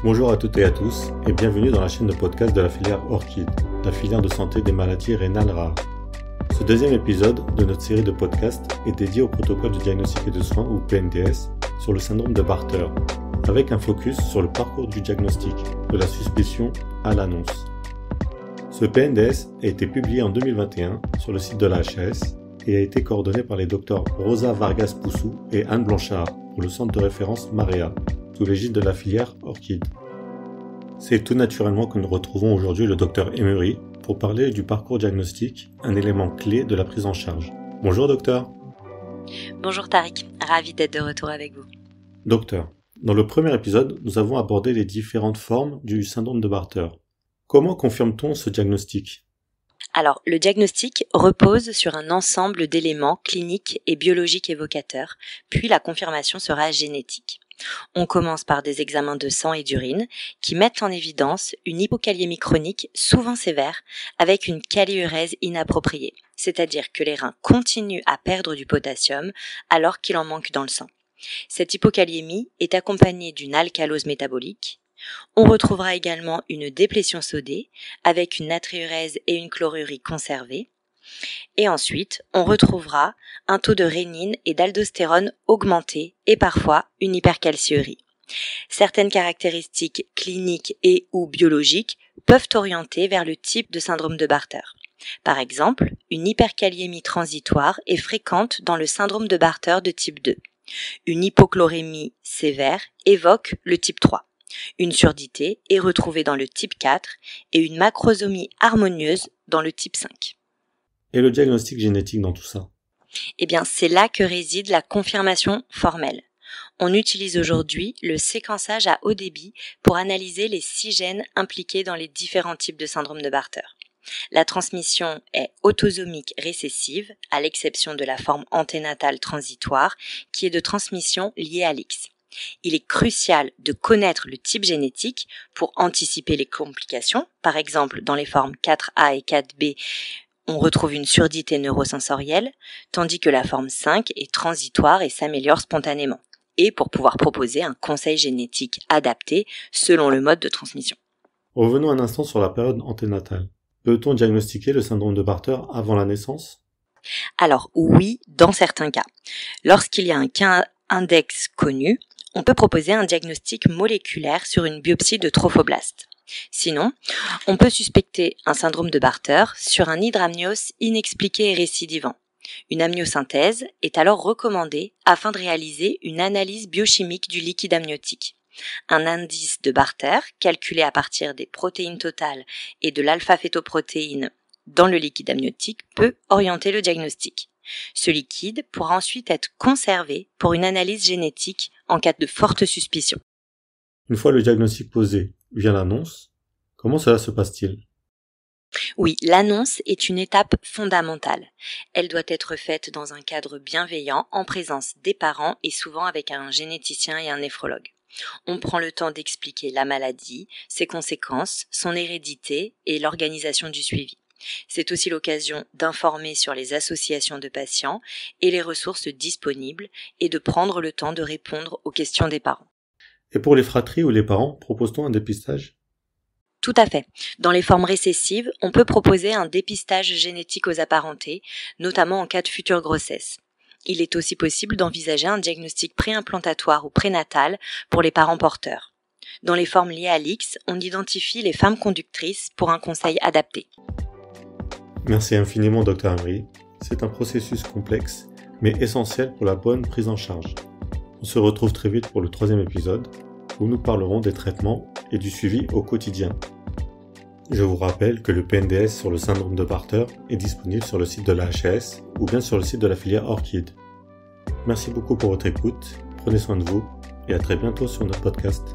Bonjour à toutes et à tous et bienvenue dans la chaîne de podcast de la filière ORCID, la filière de santé des maladies rénales rares. Ce deuxième épisode de notre série de podcasts est dédié au protocole de diagnostic et de soins ou PNDS sur le syndrome de Bartter, avec un focus sur le parcours du diagnostic, de la suspicion à l'annonce. Ce PNDS a été publié en 2021 sur le site de la HAS et a été coordonné par les docteurs Rosa Vargas-Poussou et Anne Blanchard pour le centre de référence MAREA, sous l'égide de la filière ORCID. C'est tout naturellement que nous retrouvons aujourd'hui le docteur Emery pour parler du parcours diagnostique, un élément clé de la prise en charge. Bonjour docteur. Bonjour Tariq, ravi d'être de retour avec vous. Docteur, dans le premier épisode, nous avons abordé les différentes formes du syndrome de Bartter. Comment confirme-t-on ce diagnostic ? Alors, le diagnostic repose sur un ensemble d'éléments cliniques et biologiques évocateurs, puis la confirmation sera génétique. On commence par des examens de sang et d'urine qui mettent en évidence une hypokaliémie chronique souvent sévère avec une kaliurèse inappropriée, c'est-à-dire que les reins continuent à perdre du potassium alors qu'il en manque dans le sang. Cette hypokaliémie est accompagnée d'une alcalose métabolique. On retrouvera également une déplétion sodée avec une natriurèse et une chlorurie conservées. Et ensuite, on retrouvera un taux de rénine et d'aldostérone augmenté et parfois une hypercalciurie. Certaines caractéristiques cliniques et ou biologiques peuvent orienter vers le type de syndrome de Bartter. Par exemple, une hyperkaliémie transitoire est fréquente dans le syndrome de Bartter de type 2. Une hypochlorémie sévère évoque le type 3. Une surdité est retrouvée dans le type 4 et une macrosomie harmonieuse dans le type 5. Et le diagnostic génétique dans tout ça ? Eh bien, c'est là que réside la confirmation formelle. On utilise aujourd'hui le séquençage à haut débit pour analyser les 6 gènes impliqués dans les différents types de syndrome de Bartter. La transmission est autosomique récessive, à l'exception de la forme anténatale transitoire, qui est de transmission liée à l'X. Il est crucial de connaître le type génétique pour anticiper les complications. Par exemple, dans les formes 4A et 4B, on retrouve une surdité neurosensorielle, tandis que la forme 5 est transitoire et s'améliore spontanément, et pour pouvoir proposer un conseil génétique adapté selon le mode de transmission. Revenons un instant sur la période anténatale. Peut-on diagnostiquer le syndrome de Bartter avant la naissance ? Alors oui, dans certains cas. Lorsqu'il y a un cas index connu, on peut proposer un diagnostic moléculaire sur une biopsie de trophoblaste. Sinon, on peut suspecter un syndrome de Bartter sur un hydramnios inexpliqué et récidivant. Une amniosynthèse est alors recommandée afin de réaliser une analyse biochimique du liquide amniotique. Un indice de Bartter, calculé à partir des protéines totales et de l'alpha-fétoprotéine dans le liquide amniotique, peut orienter le diagnostic. Ce liquide pourra ensuite être conservé pour une analyse génétique en cas de forte suspicion. Une fois le diagnostic posé, vient l'annonce. Comment cela se passe-t-il ? Oui, l'annonce est une étape fondamentale. Elle doit être faite dans un cadre bienveillant, en présence des parents et souvent avec un généticien et un néphrologue. On prend le temps d'expliquer la maladie, ses conséquences, son hérédité et l'organisation du suivi. C'est aussi l'occasion d'informer sur les associations de patients et les ressources disponibles et de prendre le temps de répondre aux questions des parents. Et pour les fratries ou les parents, propose-t-on un dépistage ? Tout à fait. Dans les formes récessives, on peut proposer un dépistage génétique aux apparentés, notamment en cas de future grossesse. Il est aussi possible d'envisager un diagnostic préimplantatoire ou prénatal pour les parents porteurs. Dans les formes liées à l'X, on identifie les femmes conductrices pour un conseil adapté. Merci infiniment Dr Emery. C'est un processus complexe, mais essentiel pour la bonne prise en charge. On se retrouve très vite pour le 3e épisode, où nous parlerons des traitements et du suivi au quotidien. Je vous rappelle que le PNDS sur le syndrome de Bartter est disponible sur le site de la HAS ou bien sur le site de la filière ORCID. Merci beaucoup pour votre écoute, prenez soin de vous et à très bientôt sur notre podcast.